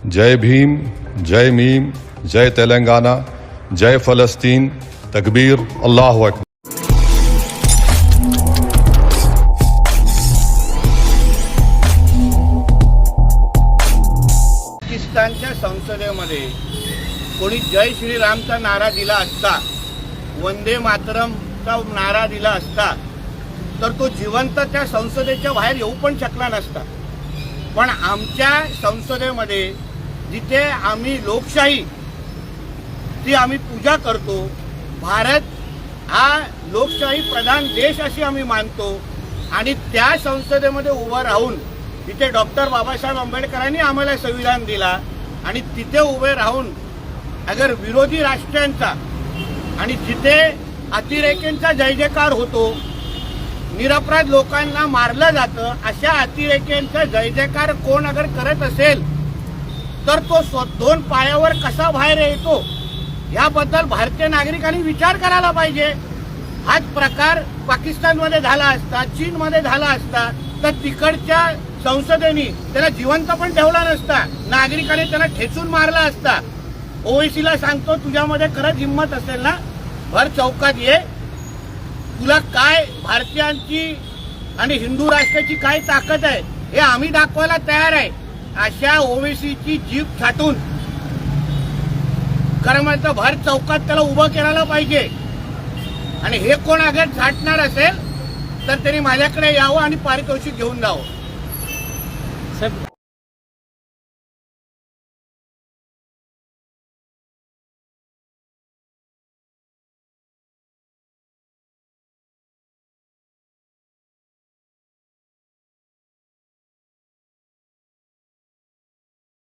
जय भीम, जय meme, जय तेलंगाना, जय फलस्तीन, तकबीर, अल्लाहु अकबर। पाकिस्तानच्या संसदेमध्ये कोणी जय श्रीरामचा नारा दिला असता, वंदे मातरमचा नारा दिला असता, तर तो जिवंत त्या संसदेच्या बाहेर येऊ पण शकला नसता। पण आमच्या संसदेमध्ये जिथे आम्ही लोकशाही ती आम्ही पूजा करतो, भारत हा लोकशाही प्रधान देश अशी आम्ही मानतो, आणि त्या संसदेमध्ये उभं राहून तिथे डॉक्टर बाबासाहेब आंबेडकरांनी आम्हाला संविधान दिला, आणि तिथे उभे राहून अगर विरोधी राष्ट्रांचा आणि जिथे अतिरेक्यांचा जय जयकार होतो, निरपराध लोकांना मारलं जातं, अशा अतिरेक्यांचा जय जयकार कोण अगर करत असेल तर तो दोन पायावर कसा बाहेर येतो याबद्दल भारतीय नागरिकांनी विचार करायला पाहिजे। हाच प्रकार पाकिस्तानमध्ये झाला असता, चीनमध्ये झाला असता, तर तिकडच्या संसदेने त्याला जिवंत पण ठेवला नसता, नागरिकांनी त्याला ठेचून मारला असता। ओवेसीला सांगतो, तुझ्यामध्ये खरंच हिंमत असेल ना, भर चौकात ये, तुला काय भारतीयांची आणि हिंदू राष्ट्राची काय ताकद आहे हे आम्ही दाखवायला तयार आहे। अशा ओवेसीची जीभ छाटून खरं म्हणतं भर चौकात त्याला उभं करायला पाहिजे, आणि हे कोण अगर छाटणार असेल तर त्यांनी माझ्याकडे यावं आणि पारितोषिक घेऊन जावं।